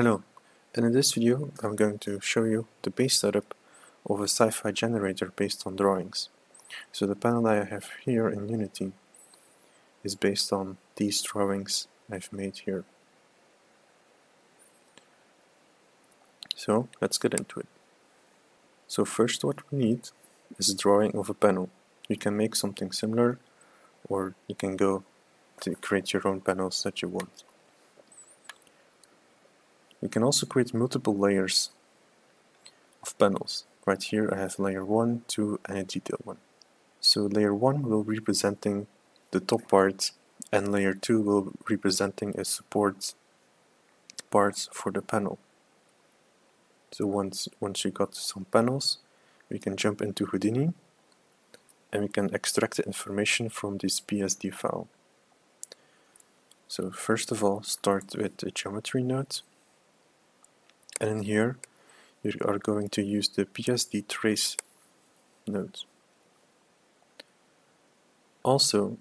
Hello, and in this video I'm going to show you the base setup of a sci-fi generator based on drawings. So the panel I have here in Unity is based on these drawings I've made here. So let's get into it. So first what we need is a drawing of a panel. You can make something similar, or you can go to create your own panels that you want. You can also create multiple layers of panels. Right here I have layer 1, 2 and a detail one. So layer 1 will be representing the top part, and layer 2 will be representing a support parts for the panel. So once you got some panels, we can jump into Houdini and we can extract the information from this PSD file. So first of all, start with a geometry node, and in here you are going to use the PSD trace node. Also,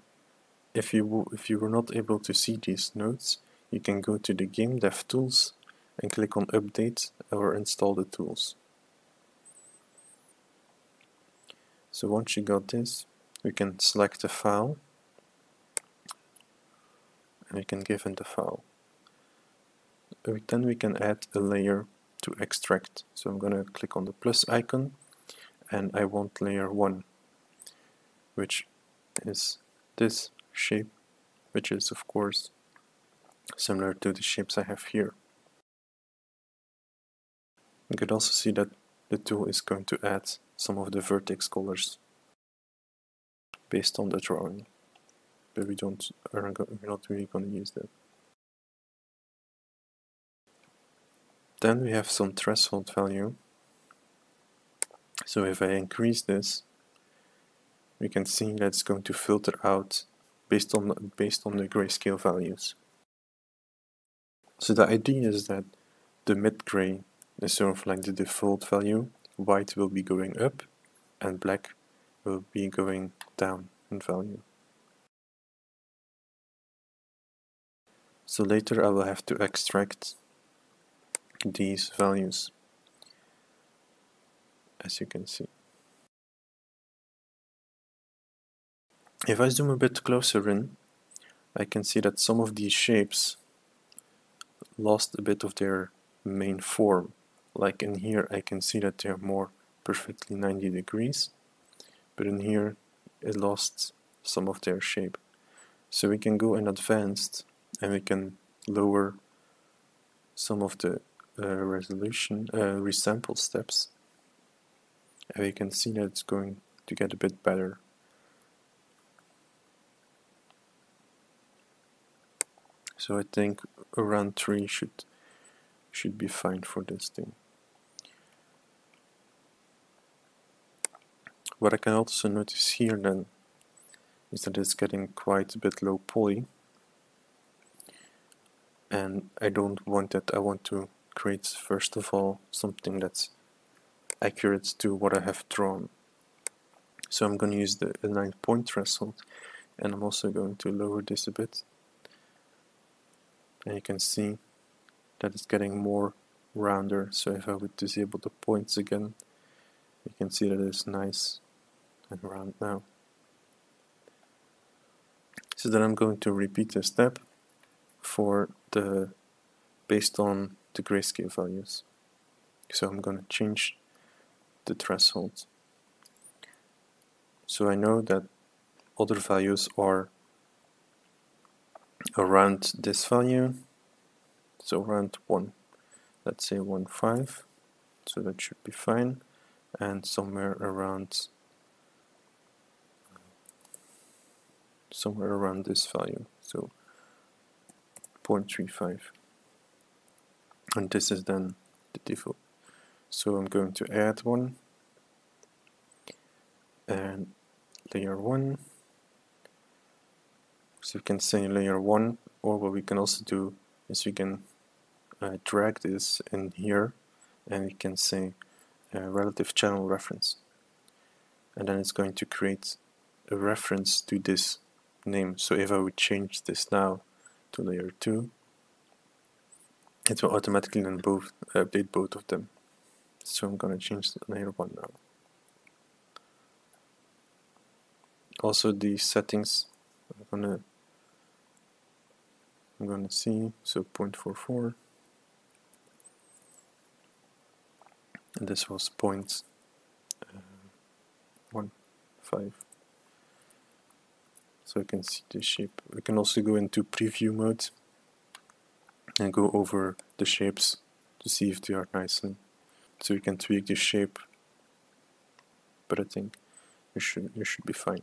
if you were not able to see these nodes, you can go to the Game Dev Tools and click on Update or Install the tools. So once you got this, we can select a file and we can give it the file. Then we can add a layer to extract. So I'm going to click on the plus icon and I want layer 1, which is this shape, which is of course similar to the shapes I have here. You could also see that the tool is going to add some of the vertex colors based on the drawing, but we're not really going to use that. Then we have some threshold value. So if I increase this, we can see that it's going to filter out based on the grayscale values. So the idea is that the mid-gray is sort of like the default value, white will be going up and black will be going down in value. So later I will have to extract these values, as you can see. If I zoom a bit closer in, I can see that some of these shapes lost a bit of their main form. Like in here I can see that they are more perfectly 90 degrees, but in here it lost some of their shape. So we can go in advanced and we can lower some of the resample steps, and we can see that it's going to get a bit better. So I think around 3 should be fine for this thing. What I can also notice here then is that it's getting quite a bit low poly, and I don't want that. I want to create first of all something that's accurate to what I have drawn. So I'm going to use the align point threshold, and I'm also going to lower this a bit, and you can see that it's getting more rounder. So if I would disable the points again, you can see that it's nice and round now. So then I'm going to repeat the step for the based on the grayscale values. So I'm going to change the threshold. So I know that other values are around this value, so around 1, let's say 1.5, so that should be fine, and somewhere around this value, so 0.35, and this is then the default. So I'm going to add one and layer 1. So we can say layer 1, or what we can also do is we can drag this in here and we can say relative channel reference, and then it's going to create a reference to this name. So if I would change this now to layer 2, it will automatically then update both of them. So I'm going to change the layer 1 now. Also these settings I'm gonna see, so 0.44, and this was 0.15. So I can see the shape. We can also go into preview mode and go over the shapes to see if they are nicely. So you can tweak the shape, but I think you should be fine.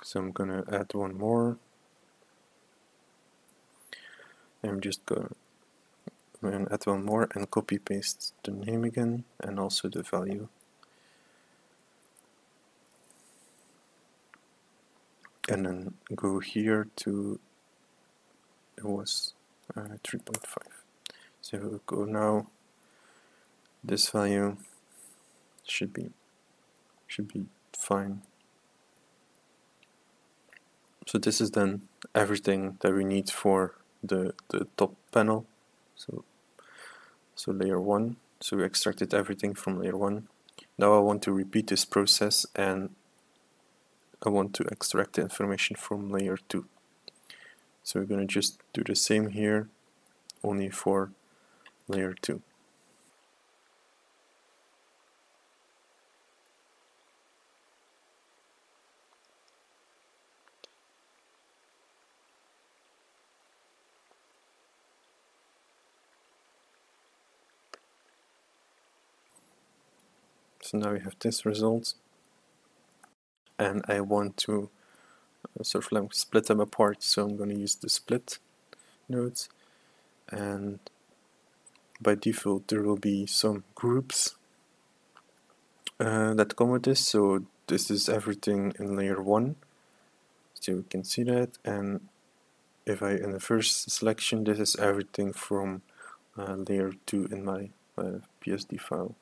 So I'm gonna add one more. I'm just gonna add one more and copy paste the name again and also the value. And then go here to, it was 3.5. So we'll go now, this value should be fine. So this is then everything that we need for the top panel. So layer 1. So we extracted everything from layer 1. Now I want to repeat this process and I want to extract the information from layer 2. So we're going to just do the same here, only for layer 2. So now we have this result, and I want to sort of like split them apart, so I'm going to use the split nodes, and by default there will be some groups that come with this. So this is everything in layer 1, so you can see that, and if I in the first selection, this is everything from layer 2 in my PSD file.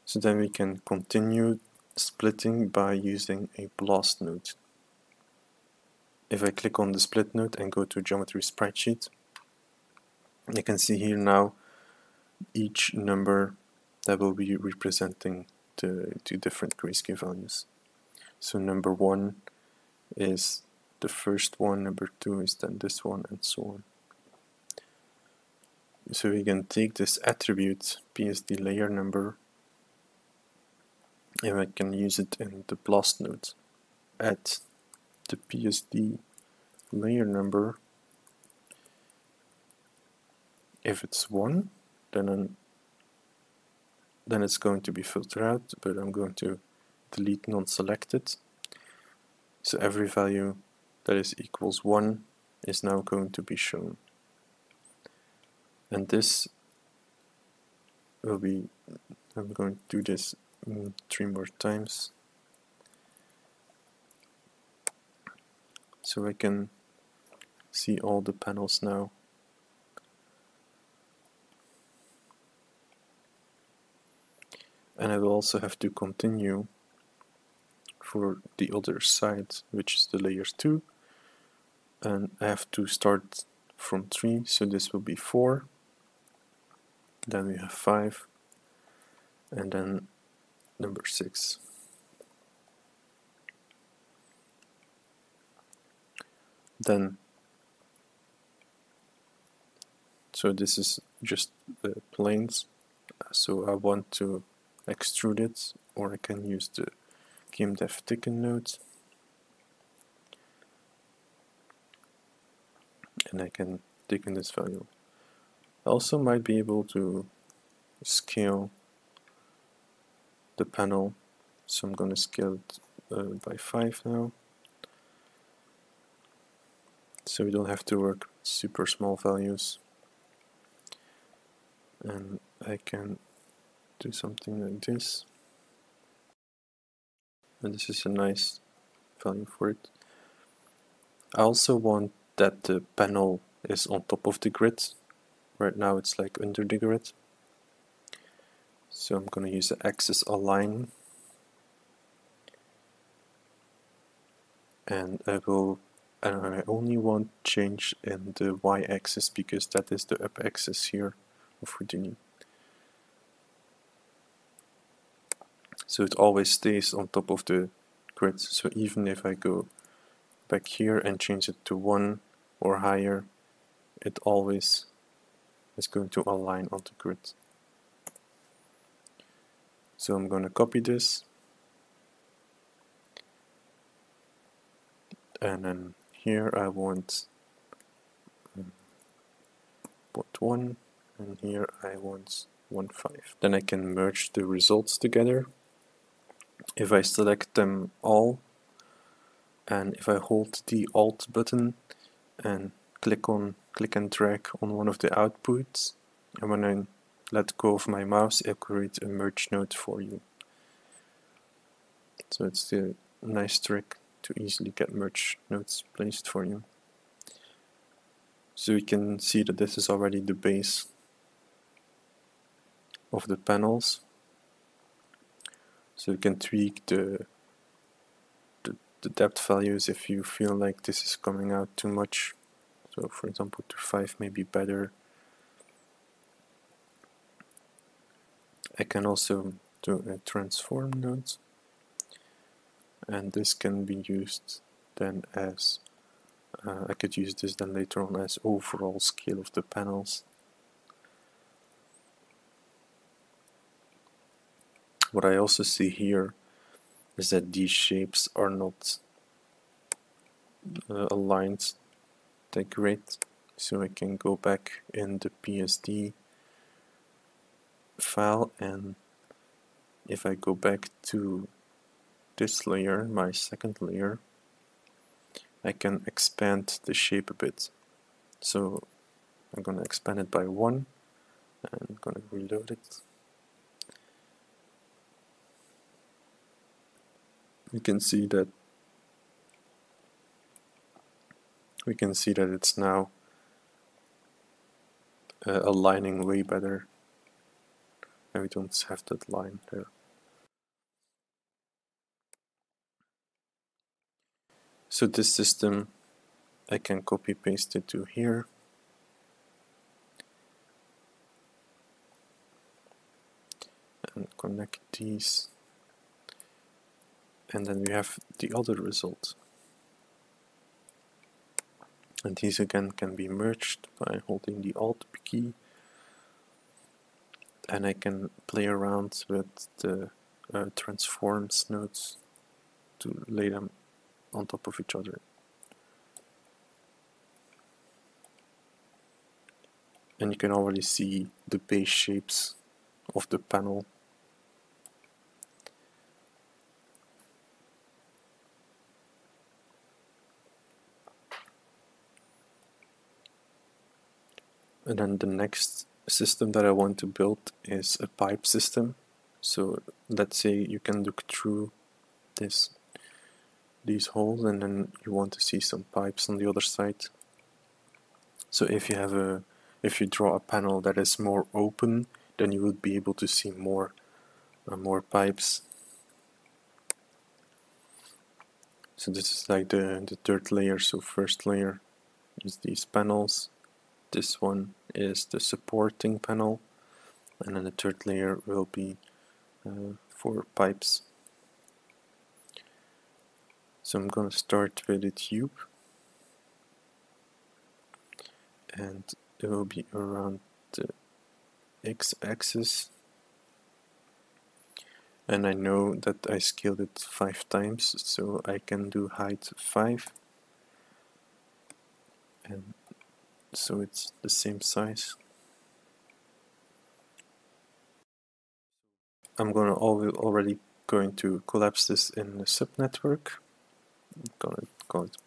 So then we can continue splitting by using a blast node. If I click on the split node and go to geometry sprite-sheet, you can see here now each number that will be representing the two different grayscale values. So number 1 is the first one, number 2 is then this one, and so on. So we can take this attribute PSD layer number and I can use it in the blast node. At the PSD layer number, if it's 1, then it's going to be filtered out, but I'm going to delete non-selected. So every value that is equals 1 is now going to be shown. And this will be, I'm going to do this 3 more times. So I can see all the panels now. And I will also have to continue for the other side, which is the layer 2. And I have to start from 3, so this will be 4. Then we have 5. And then number 6. Then, so this is just the planes. So I want to extrude it, or I can use the GameDev thicken node, and I can thicken this value. I also might be able to scale the panel, so I'm going to scale it by 5 now, so we don't have to work with super small values. And I can do something like this, and this is a nice value for it. I also want that the panel is on top of the grid. Right now it's like under the grid, so I'm going to use the axis align, and I only want change in the y-axis because that is the up axis here of Houdini. So it always stays on top of the grid. So even if I go back here and change it to 1 or higher, it always is going to align on the grid. So I'm going to copy this, and then here I want 1, and here I want 1.5. Then I can merge the results together. If I select them all, and if I hold the Alt button and click and drag on one of the outputs, and when I let go of my mouse, it'll create a merge node for you. So it's a nice trick to easily get merge nodes placed for you. So you can see that this is already the base of the panels. So you can tweak the depth values if you feel like this is coming out too much. So for example, to 5 may be better. I can also do a transform node, and this can be used then as I could use this then later on as overall scale of the panels. What I also see here is that these shapes are not aligned that great, so I can go back in the PSD file, and if I go back to this layer, my second layer, I can expand the shape a bit. So I'm going to expand it by 1, and I'm going to reload it. We can see that it's now aligning way better, and we don't have that line there. So this system, I can copy paste it to here, and connect these, and then we have the other result. And these again can be merged by holding the Alt key, and I can play around with the transforms nodes to lay them on top of each other. And you can already see the base shapes of the panel. And then the next system that I want to build is a pipe system. So let's say you can look through these holes, and then you want to see some pipes on the other side. So if you draw a panel that is more open, then you would be able to see more pipes. So this is like the third layer. So first layer is these panels. This one is the supporting panel, and then the third layer will be for pipes. So I'm going to start with a tube, and it will be around the x-axis, and I know that I scaled it 5 times, so I can do height 5, and so it's the same size. I'm already going to collapse this in the subnetwork. I'm gonna call it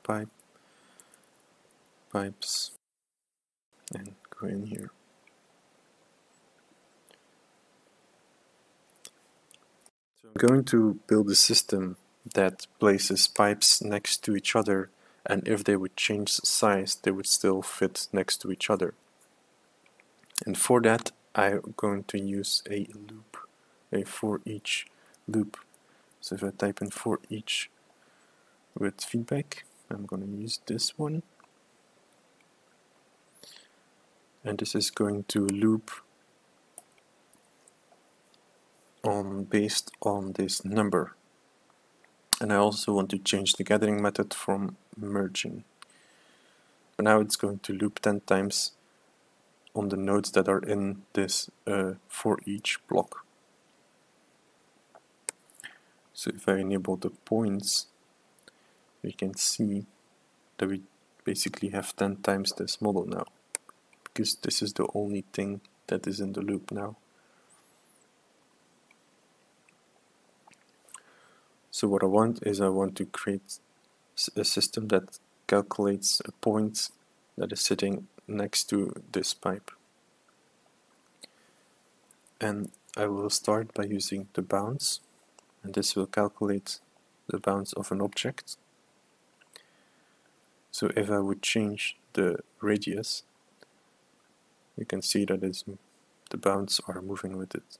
pipes, and go in here. So I'm going to build a system that places pipes next to each other, and if they would change size, they would still fit next to each other. And for that, I'm going to use a loop, a for each loop. So if I type in for each, with feedback. I'm going to use this one, and this is going to loop based on this number. And I also want to change the gathering method from merging. For now it's going to loop 10 times on the nodes that are in this for each block. So if I enable the points, we can see that we basically have 10 times this model now, because this is the only thing that is in the loop now. So what I want is I want to create a system that calculates a point that is sitting next to this pipe. And I will start by using the bounds, and this will calculate the bounds of an object. So if I would change the radius, you can see that the bounds are moving with it.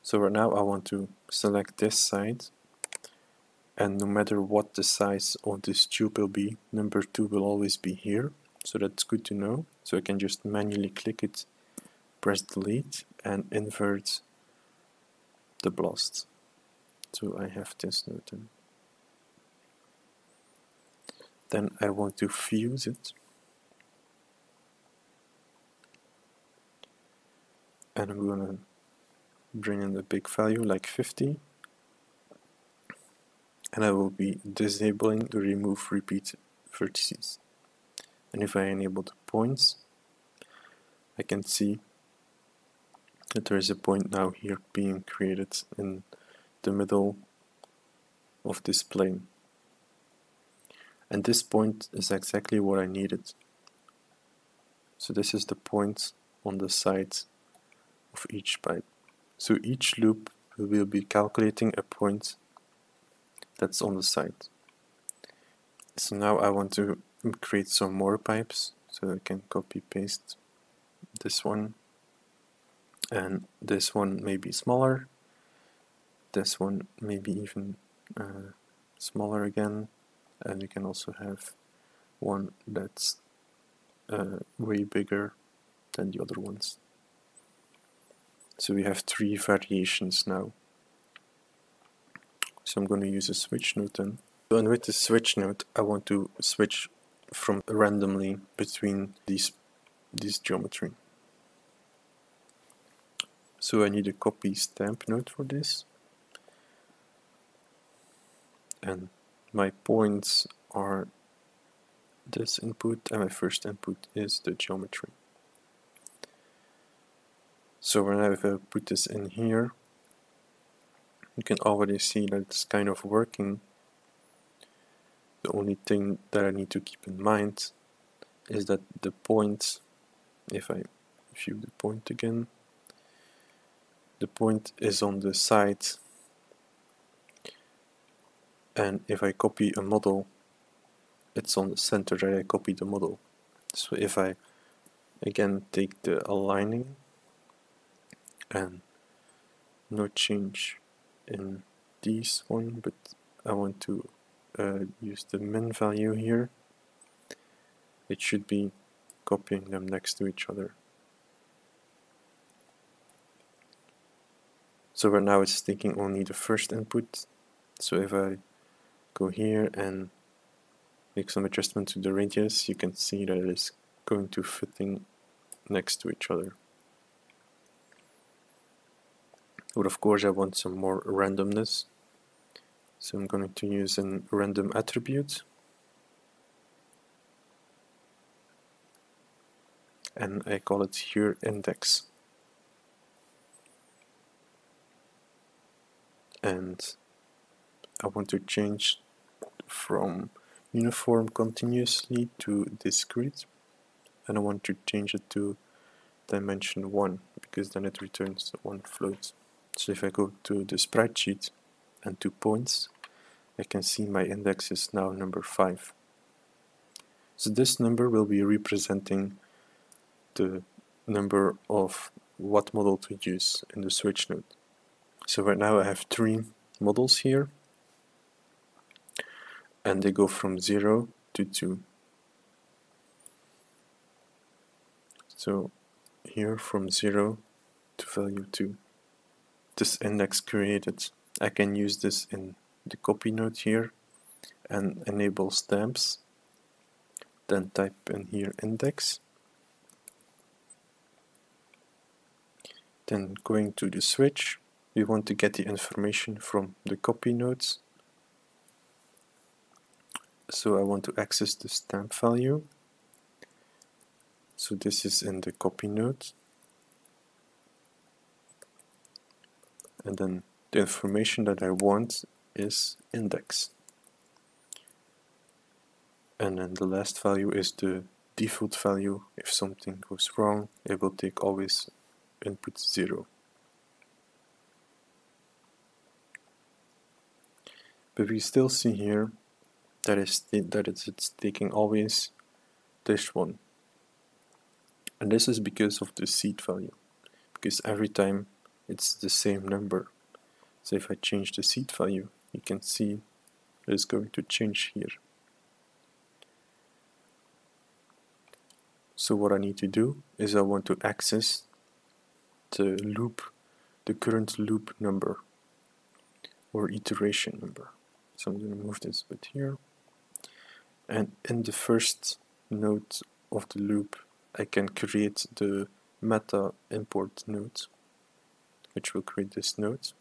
So right now I want to select this side, and no matter what the size of this tube will be, number 2 will always be here. So that's good to know. So I can just manually click it, press delete, and invert the blast. So I have this node in. Then I want to fuse it, and I'm going to bring in a big value like 50, and I will be disabling the remove repeat vertices. And if I enable the points, I can see that there is a point now here being created in the middle of this plane. And this point is exactly what I needed. So this is the point on the side of each pipe. So each loop will be calculating a point that's on the side. So now I want to create some more pipes, so I can copy paste this one, and this one may be smaller, this one maybe even smaller again, and we can also have one that's way bigger than the other ones. So we have 3 variations now. So I'm going to use a switch node then. And with the switch node, I want to switch from randomly between these geometry. So I need a copy stamp node for this. And my points are this input, and my first input is the geometry. So when I put this in here, you can already see that it's kind of working. The only thing that I need to keep in mind is that the point, if I view the point again, the point is on the side, and if I copy a model, it's on the center that I copy the model. So if I again take the aligning, and no change in this one, but I want to use the min value here, it should be copying them next to each other. So right now it's taking only the first input. So if I go here and make some adjustment to the radius, you can see that it is going to fitting next to each other. But of course I want some more randomness, so I'm going to use a random attribute, and I call it here index. And I want to change from uniform continuously to discrete, and I want to change it to dimension 1, because then it returns one float. So if I go to the sprite sheet and to points, I can see my index is now number 5. So this number will be representing the number of what model to use in the switch node. So right now I have 3 models here, and they go from 0 to 2. So here from 0 to value 2. This index created, I can use this in the copy node here and enable stamps. Then type in here index. Then going to the switch, we want to get the information from the copy nodes. So I want to access the stamp value. So this is in the copy node. And then the information that I want is index. And then the last value is the default value. If something goes wrong, it will take always input 0. But we still see here that it's taking always this one. And this is because of the seed value. Because every time it's the same number. So if I change the seed value, you can see it's going to change here. So what I need to do is I want to access the current loop number or iteration number. So I'm going to move this bit here. And in the first node of the loop, I can create the meta import node, which will create this node.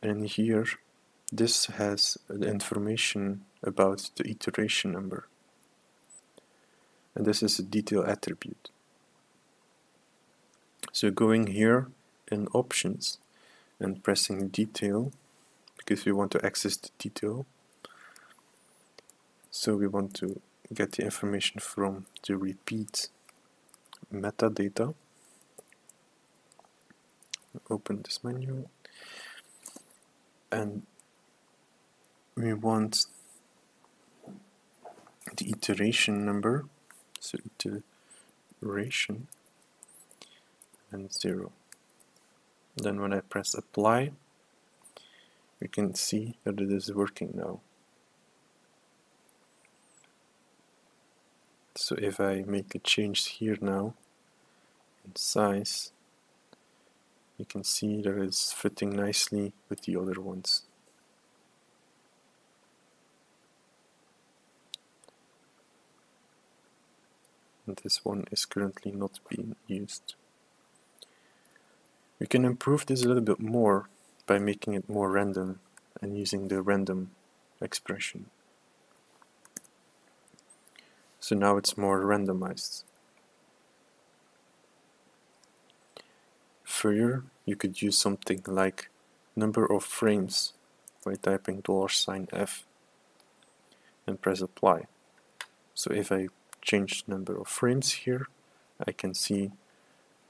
And here, this has the information about the iteration number. And this is a detail attribute. So going here in options and pressing detail, because we want to access the detail. So we want to get the information from the repeat metadata. Open this menu. And we want the iteration number. So iteration and 0. Then when I press apply, we can see that it is working now. So if I make a change here now in size, you can see that it's fitting nicely with the other ones. And this one is currently not being used. We can improve this a little bit more by making it more random and using the random expression. So now it's more randomized. Further, you could use something like number of frames by typing $F and press apply. So if I change number of frames here, I can see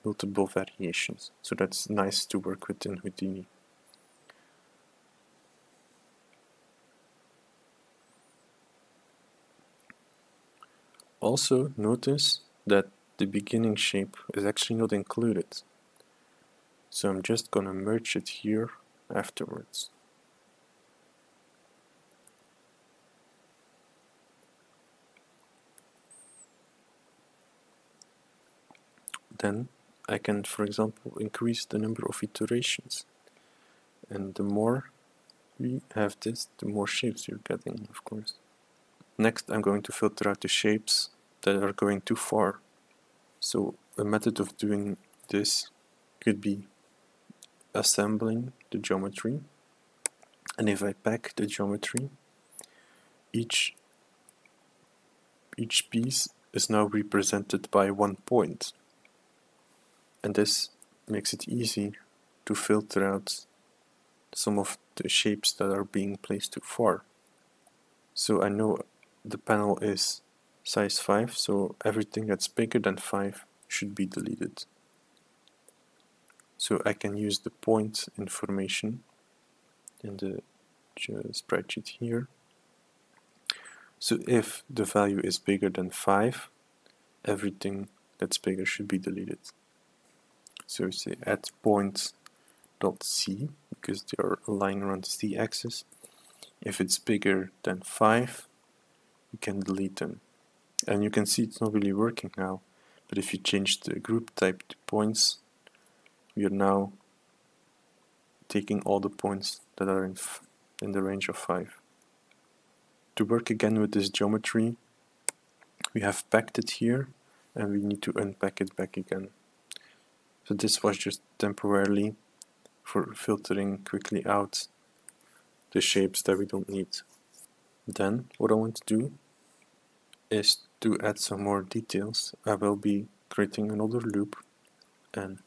multiple variations. So that's nice to work with in Houdini. Also notice that the beginning shape is actually not included. So I'm just gonna merge it here afterwards. Then I can, for example, increase the number of iterations. And the more we have this, the more shapes you're getting, of course. Next, I'm going to filter out the shapes that are going too far. So a method of doing this could be assembling the geometry. And if I pack the geometry, each piece is now represented by 1 point. And this makes it easy to filter out some of the shapes that are being placed too far. So I know the panel is size 5, so everything that's bigger than 5 should be deleted. So I can use the point information in the spreadsheet here. So if the value is bigger than 5, everything that's bigger should be deleted. So we say add point.c, because they are aligned around the z-axis, If it's bigger than 5, you can delete them. And you can see it's not really working now, but if you change the group type to points, we are now taking all the points that are in the range of 5. To work again with this geometry, we have packed it here, and we need to unpack it back again. So this was just temporarily for filtering quickly out the shapes that we don't need. Then what I want to do is to add some more details. I will be creating another loop, and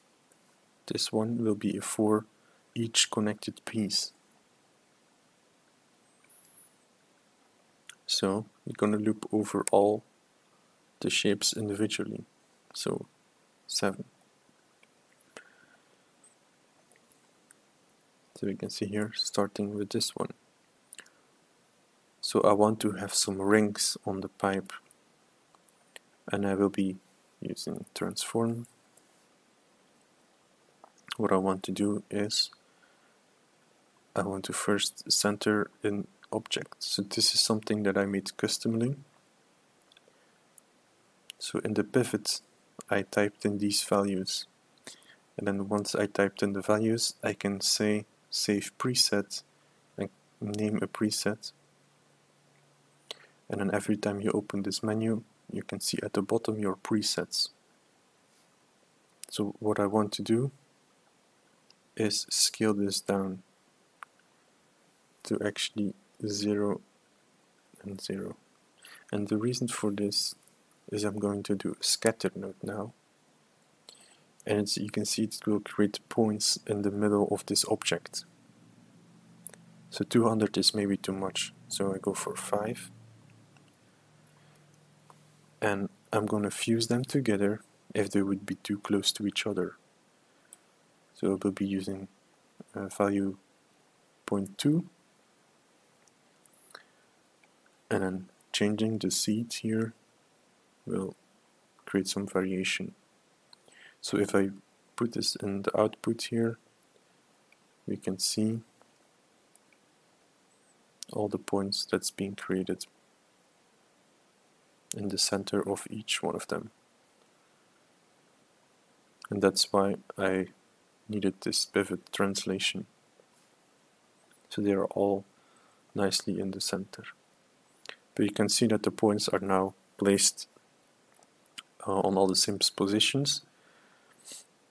this one will be for each connected piece. So we're going to loop over all the shapes individually. So 7. So we can see here, starting with this one. So I want to have some rings on the pipe, and I will be using transform. What I want to do is I want to first center an object. So this is something that I made customly. So in the pivot I typed in these values, and then once I typed in the values I can say save preset and name a preset, and then every time you open this menu you can see at the bottom your presets. So what I want to do is scale this down to actually 0 and 0, and the reason for this is I'm going to do a scatter node now, and you can see it will create points in the middle of this object. So 200 is maybe too much, so I go for 5, and I'm going to fuse them together if they would be too close to each other. So I will be using value 0.2, and then changing the seeds here will create some variation. So if I put this in the output here, we can see all the points that's being created in the center of each one of them. And that's why I needed this pivot translation. So they are all nicely in the center. But you can see that the points are now placed on all the same positions.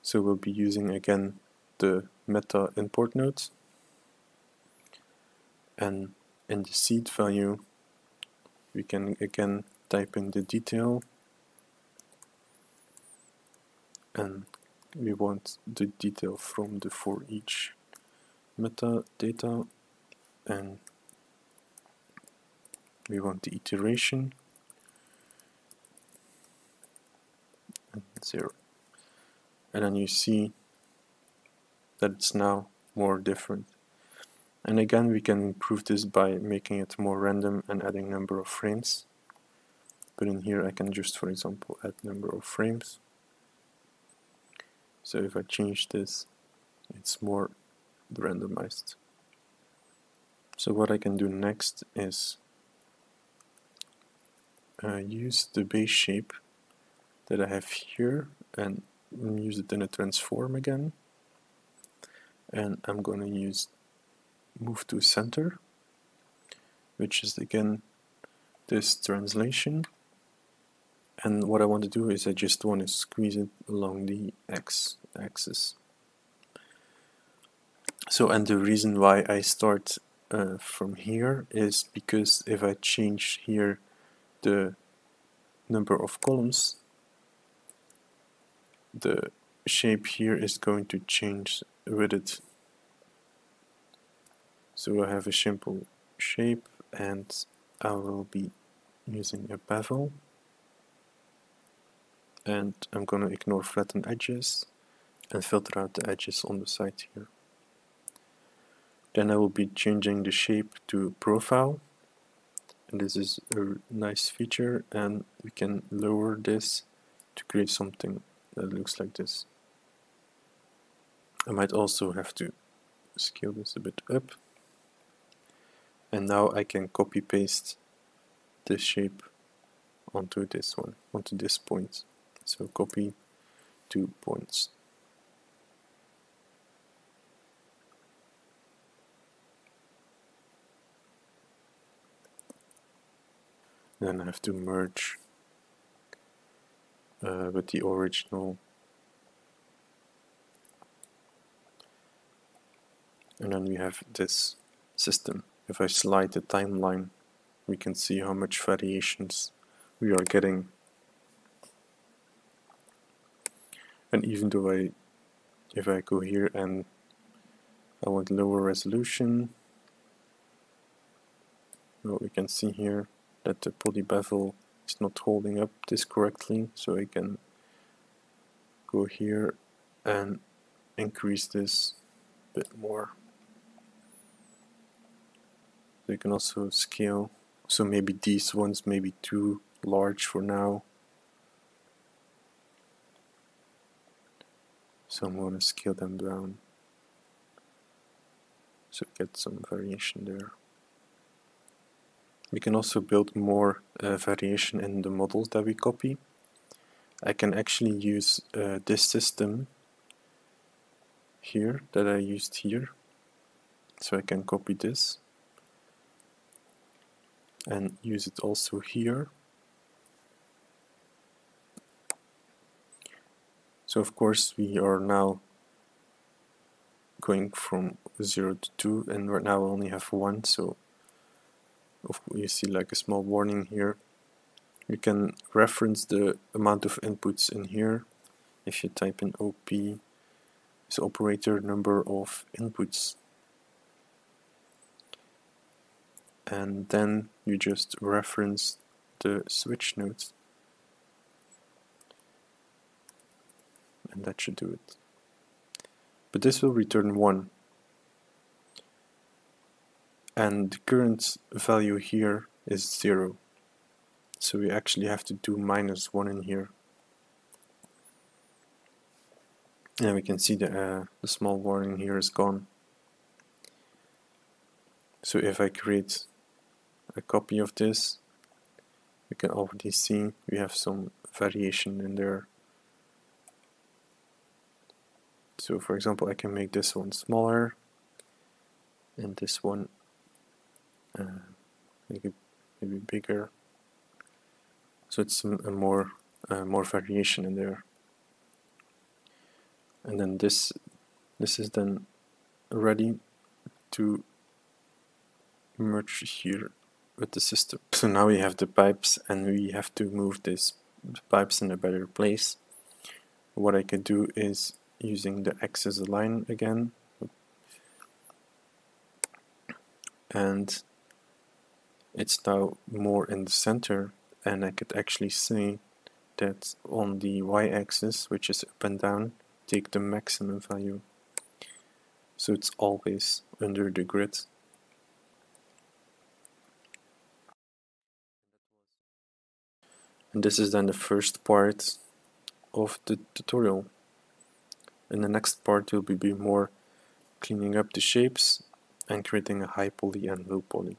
So we'll be using again the meta import node, and in the seed value we can again type in the detail, and we want the detail from the for each metadata, and we want the iteration and 0. And then you see that it's now more different. And again we can improve this by making it more random and adding number of frames. But in here I can just, for example, add number of frames. So if I change this, it's more randomized. So what I can do next is use the base shape that I have here and use it in a transform again. And I'm going to use move to center, which is again this translation. And what I want to do is I just want to squeeze it along the x-axis. So, and the reason why I start from here is because if I change here the number of columns, the shape here is going to change with it. So I have a simple shape, and I will be using a bevel, and I'm going to ignore flattened edges and filter out the edges on the side here. Then I will be changing the shape to profile, and this is a nice feature, and we can lower this to create something that looks like this. I might also have to scale this a bit up, And now I can copy paste this shape onto this one, onto this point. So copy 2 points. Then I have to merge with the original. And then we have this system. If I slide the timeline, we can see how much variations we are getting. And even though if I go here and I want lower resolution, well, we can see here that the poly bevel is not holding up this correctly, so I can go here and increase this a bit more. So you can also scale, so maybe these ones may be too large for now, so I'm going to scale them down so get some variation there. We can also build more variation in the models that we copy. I can actually use this system here that I used here, so I can copy this and use it also here. So of course we are now going from 0 to 2, and right now I only have 1, so you see like a small warning here. You can reference the amount of inputs in here. If you type in OP, is operator number of inputs, and then you just reference the switch nodes, and that should do it. But this will return 1, and the current value here is 0, so we actually have to do -1 in here. And we can see the small warning here is gone. So if I create a copy of this, you can already see we have some variation in there. So for example, I can make this one smaller and this one make it maybe bigger. So it's more variation in there. And then this is then ready to merge here with the system. So now we have the pipes, and we have to move these pipes in a better place. What I can do is, using the axis align again, and it's now more in the center, and I could actually see that on the y-axis, which is up and down, take the maximum value, so it's always under the grid. And this is then the first part of the tutorial. In the next part we'll be more cleaning up the shapes and creating a high poly and low poly.